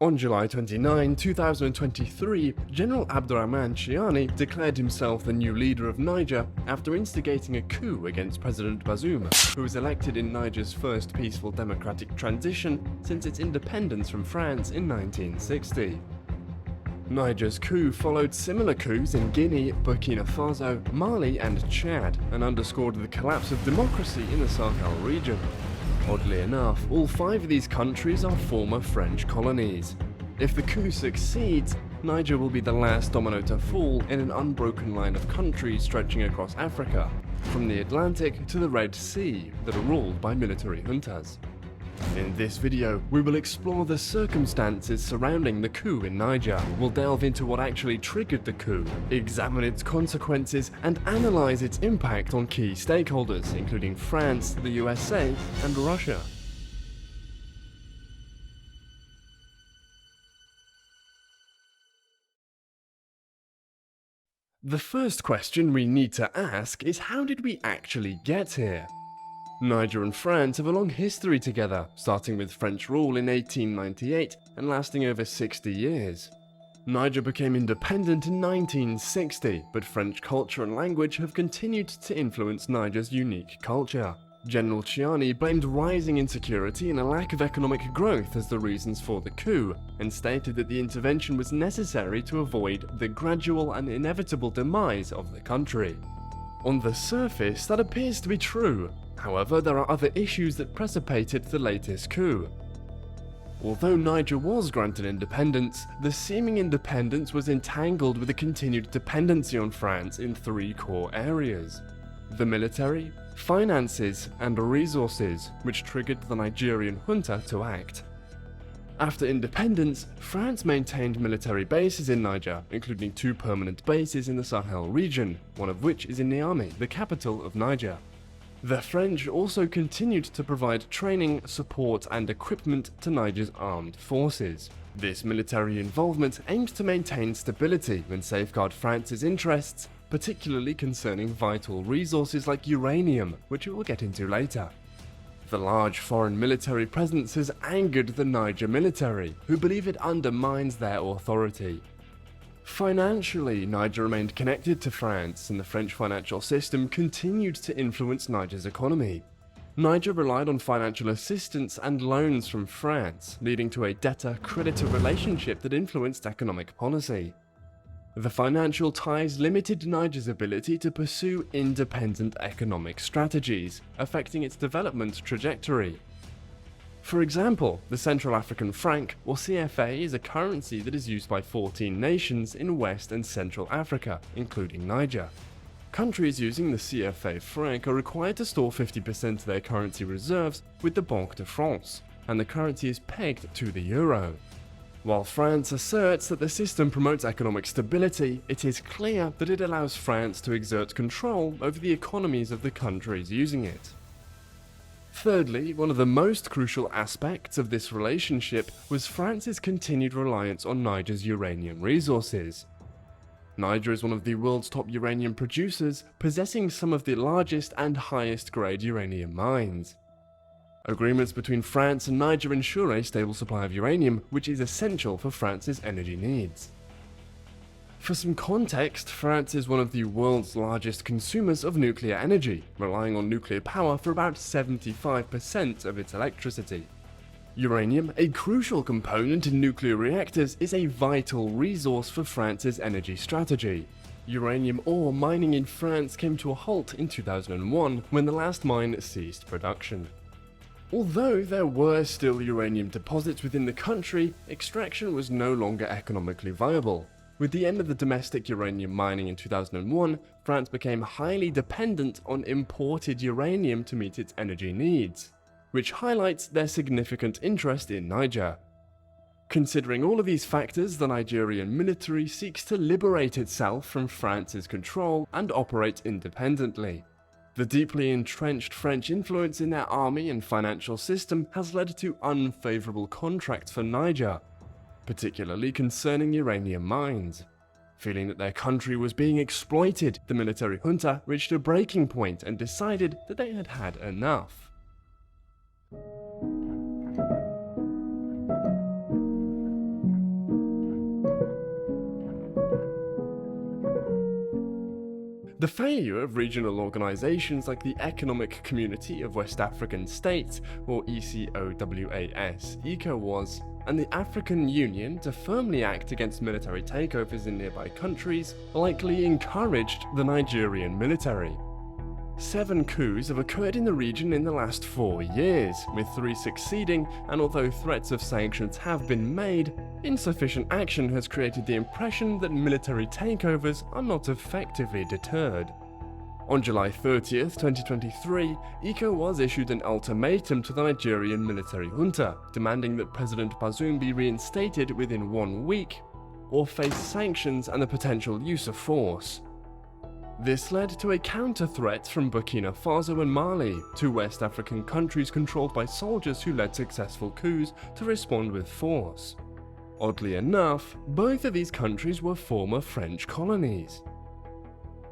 On July 29, 2023, General Abdourahmane Tchiani declared himself the new leader of Niger after instigating a coup against President Bazoum, who was elected in Niger's first peaceful democratic transition since its independence from France in 1960. Niger's coup followed similar coups in Guinea, Burkina Faso, Mali and Chad, and underscored the collapse of democracy in the Sahel region. Oddly enough, all 5 of these countries are former French colonies. If the coup succeeds, Niger will be the last domino to fall in an unbroken line of countries stretching across Africa, from the Atlantic to the Red Sea, that are ruled by military juntas. In this video, we will explore the circumstances surrounding the coup in Niger. We'll delve into what actually triggered the coup, examine its consequences, and analyze its impact on key stakeholders, including France, the USA, and Russia. The first question we need to ask is, how did we actually get here? Niger and France have a long history together, starting with French rule in 1898 and lasting over 60 years. Niger became independent in 1960, but French culture and language have continued to influence Niger's unique culture. General Tchiani blamed rising insecurity and a lack of economic growth as the reasons for the coup, and stated that the intervention was necessary to avoid the gradual and inevitable demise of the country. On the surface, that appears to be true. However, there are other issues that precipitated the latest coup. Although Niger was granted independence, the seeming independence was entangled with a continued dependency on France in 3 core areas: the military, finances, and resources, which triggered the Nigerian junta to act. After independence, France maintained military bases in Niger, including 2 permanent bases in the Sahel region, one of which is in Niamey, the capital of Niger. The French also continued to provide training, support, and equipment to Niger's armed forces. This military involvement aimed to maintain stability and safeguard France's interests, particularly concerning vital resources like uranium, which we will get into later. The large foreign military presence has angered the Niger military, who believe it undermines their authority. Financially, Niger remained connected to France, and the French financial system continued to influence Niger's economy. Niger relied on financial assistance and loans from France, leading to a debtor-creditor relationship that influenced economic policy. The financial ties limited Niger's ability to pursue independent economic strategies, affecting its development trajectory. For example, the Central African franc, or CFA, is a currency that is used by 14 nations in West and Central Africa, including Niger. Countries using the CFA franc are required to store 50% of their currency reserves with the Banque de France, and the currency is pegged to the euro. While France asserts that the system promotes economic stability, it is clear that it allows France to exert control over the economies of the countries using it. Thirdly, one of the most crucial aspects of this relationship was France's continued reliance on Niger's uranium resources. Niger is one of the world's top uranium producers, possessing some of the largest and highest grade uranium mines. Agreements between France and Niger ensure a stable supply of uranium, which is essential for France's energy needs. For some context, France is one of the world's largest consumers of nuclear energy, relying on nuclear power for about 75% of its electricity. Uranium, a crucial component in nuclear reactors, is a vital resource for France's energy strategy. Uranium ore mining in France came to a halt in 2001 when the last mine ceased production. Although there were still uranium deposits within the country, extraction was no longer economically viable. With the end of the domestic uranium mining in 2001, France became highly dependent on imported uranium to meet its energy needs, which highlights their significant interest in Niger. Considering all of these factors, the Nigerian military seeks to liberate itself from France's control and operate independently. The deeply entrenched French influence in their army and financial system has led to unfavorable contracts for Niger, particularly concerning uranium mines. Feeling that their country was being exploited, the military junta reached a breaking point and decided that they had had enough. The failure of regional organizations like the Economic Community of West African States, or ECOWAS, and the African Union to firmly act against military takeovers in nearby countries likely encouraged the Nigerian military. 7 coups have occurred in the region in the last 4 years, with 3 succeeding, and although threats of sanctions have been made, insufficient action has created the impression that military takeovers are not effectively deterred. On July 30th, 2023, ECOWAS issued an ultimatum to the Nigerian military junta, demanding that President Bazoum be reinstated within 1 week, or face sanctions and the potential use of force. This led to a counter-threat from Burkina Faso and Mali, 2 West African countries controlled by soldiers who led successful coups to respond with force. Oddly enough, both of these countries were former French colonies.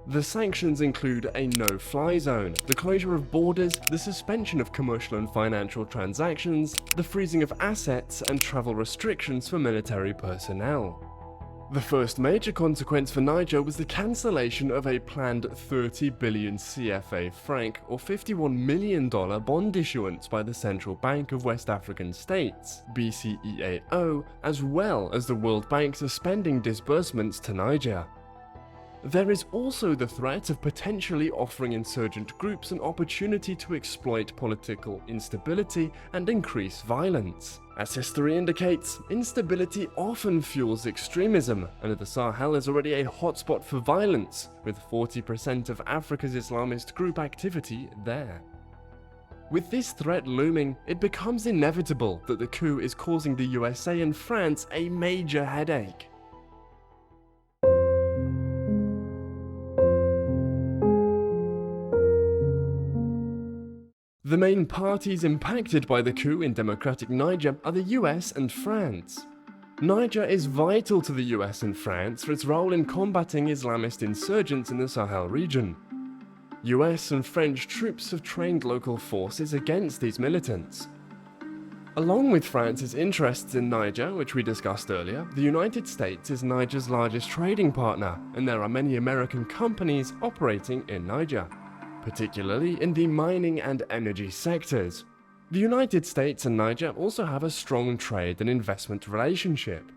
The sanctions include a no-fly zone, the closure of borders, the suspension of commercial and financial transactions, the freezing of assets, and travel restrictions for military personnel. The first major consequence for Niger was the cancellation of a planned 30 billion CFA franc or $51 million bond issuance by the Central Bank of West African States, BCEAO, as well as the World Bank suspending disbursements to Niger. There is also the threat of potentially offering insurgent groups an opportunity to exploit political instability and increase violence. As history indicates, instability often fuels extremism, and the Sahel is already a hotspot for violence, with 40% of Africa's Islamist group activity there. With this threat looming, it becomes inevitable that the coup is causing the USA and France a major headache. The main parties impacted by the coup in democratic Niger are the US and France. Niger is vital to the US and France for its role in combating Islamist insurgents in the Sahel region. US and French troops have trained local forces against these militants. Along with France's interests in Niger, which we discussed earlier, the United States is Niger's largest trading partner, and there are many American companies operating in Niger, particularly in the mining and energy sectors. The United States and Niger also have a strong trade and investment relationship.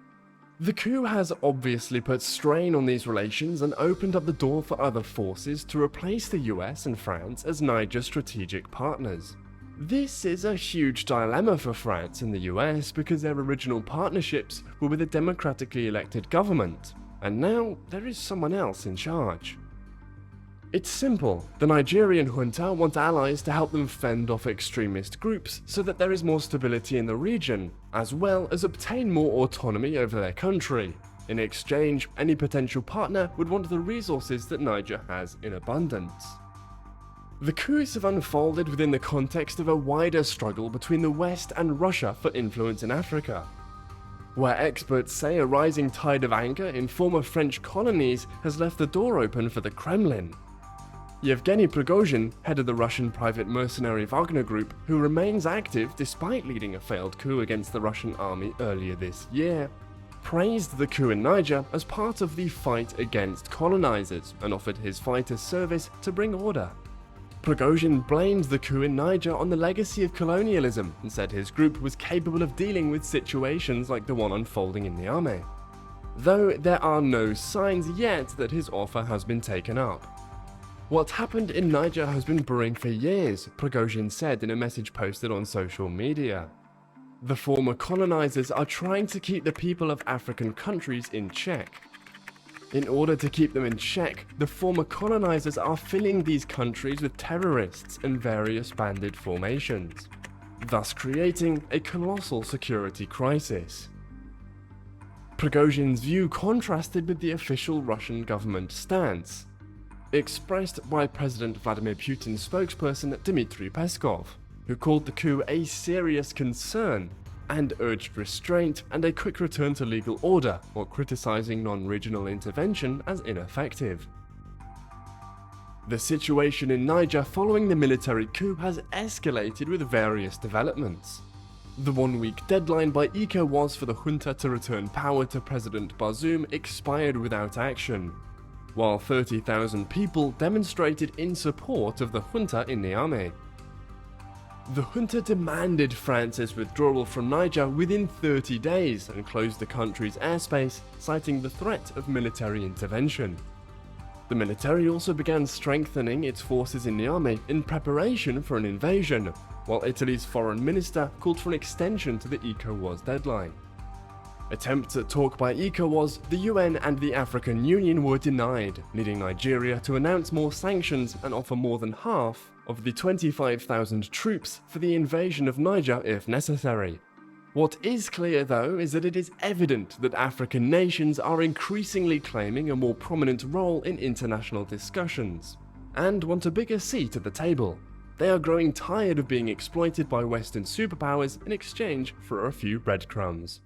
The coup has obviously put strain on these relations and opened up the door for other forces to replace the US and France as Niger's strategic partners. This is a huge dilemma for France and the US because their original partnerships were with a democratically elected government, and now there is someone else in charge. It's simple. The Nigerian junta want allies to help them fend off extremist groups so that there is more stability in the region, as well as obtain more autonomy over their country. In exchange, any potential partner would want the resources that Niger has in abundance. The coups have unfolded within the context of a wider struggle between the West and Russia for influence in Africa, where experts say a rising tide of anger in former French colonies has left the door open for the Kremlin. Yevgeny Prigozhin, head of the Russian private mercenary Wagner Group, who remains active despite leading a failed coup against the Russian army earlier this year, praised the coup in Niger as part of the fight against colonizers and offered his fighters service to bring order. Prigozhin blamed the coup in Niger on the legacy of colonialism and said his group was capable of dealing with situations like the one unfolding in the army, though there are no signs yet that his offer has been taken up. What happened in Niger has been brewing for years, Prigozhin said in a message posted on social media. The former colonizers are trying to keep the people of African countries in check. In order to keep them in check, the former colonizers are filling these countries with terrorists and various bandit formations, thus creating a colossal security crisis. Prigozhin's view contrasted with the official Russian government stance, expressed by President Vladimir Putin's spokesperson Dmitry Peskov, who called the coup a serious concern and urged restraint and a quick return to legal order, while criticizing non-regional intervention as ineffective. The situation in Niger following the military coup has escalated with various developments. The one-week deadline by ECOWAS for the junta to return power to President Bazoum expired without action. while 30,000 people demonstrated in support of the junta in Niamey. The junta demanded France's withdrawal from Niger within 30 days and closed the country's airspace, citing the threat of military intervention. The military also began strengthening its forces in Niamey in preparation for an invasion, while Italy's foreign minister called for an extension to the ECOWAS deadline. Attempts at talk by ECOWAS, the UN and the African Union were denied, leading Nigeria to announce more sanctions and offer more than half of the 25,000 troops for the invasion of Niger if necessary. What is clear, though, is that it is evident that African nations are increasingly claiming a more prominent role in international discussions, and want a bigger seat at the table. They are growing tired of being exploited by Western superpowers in exchange for a few breadcrumbs.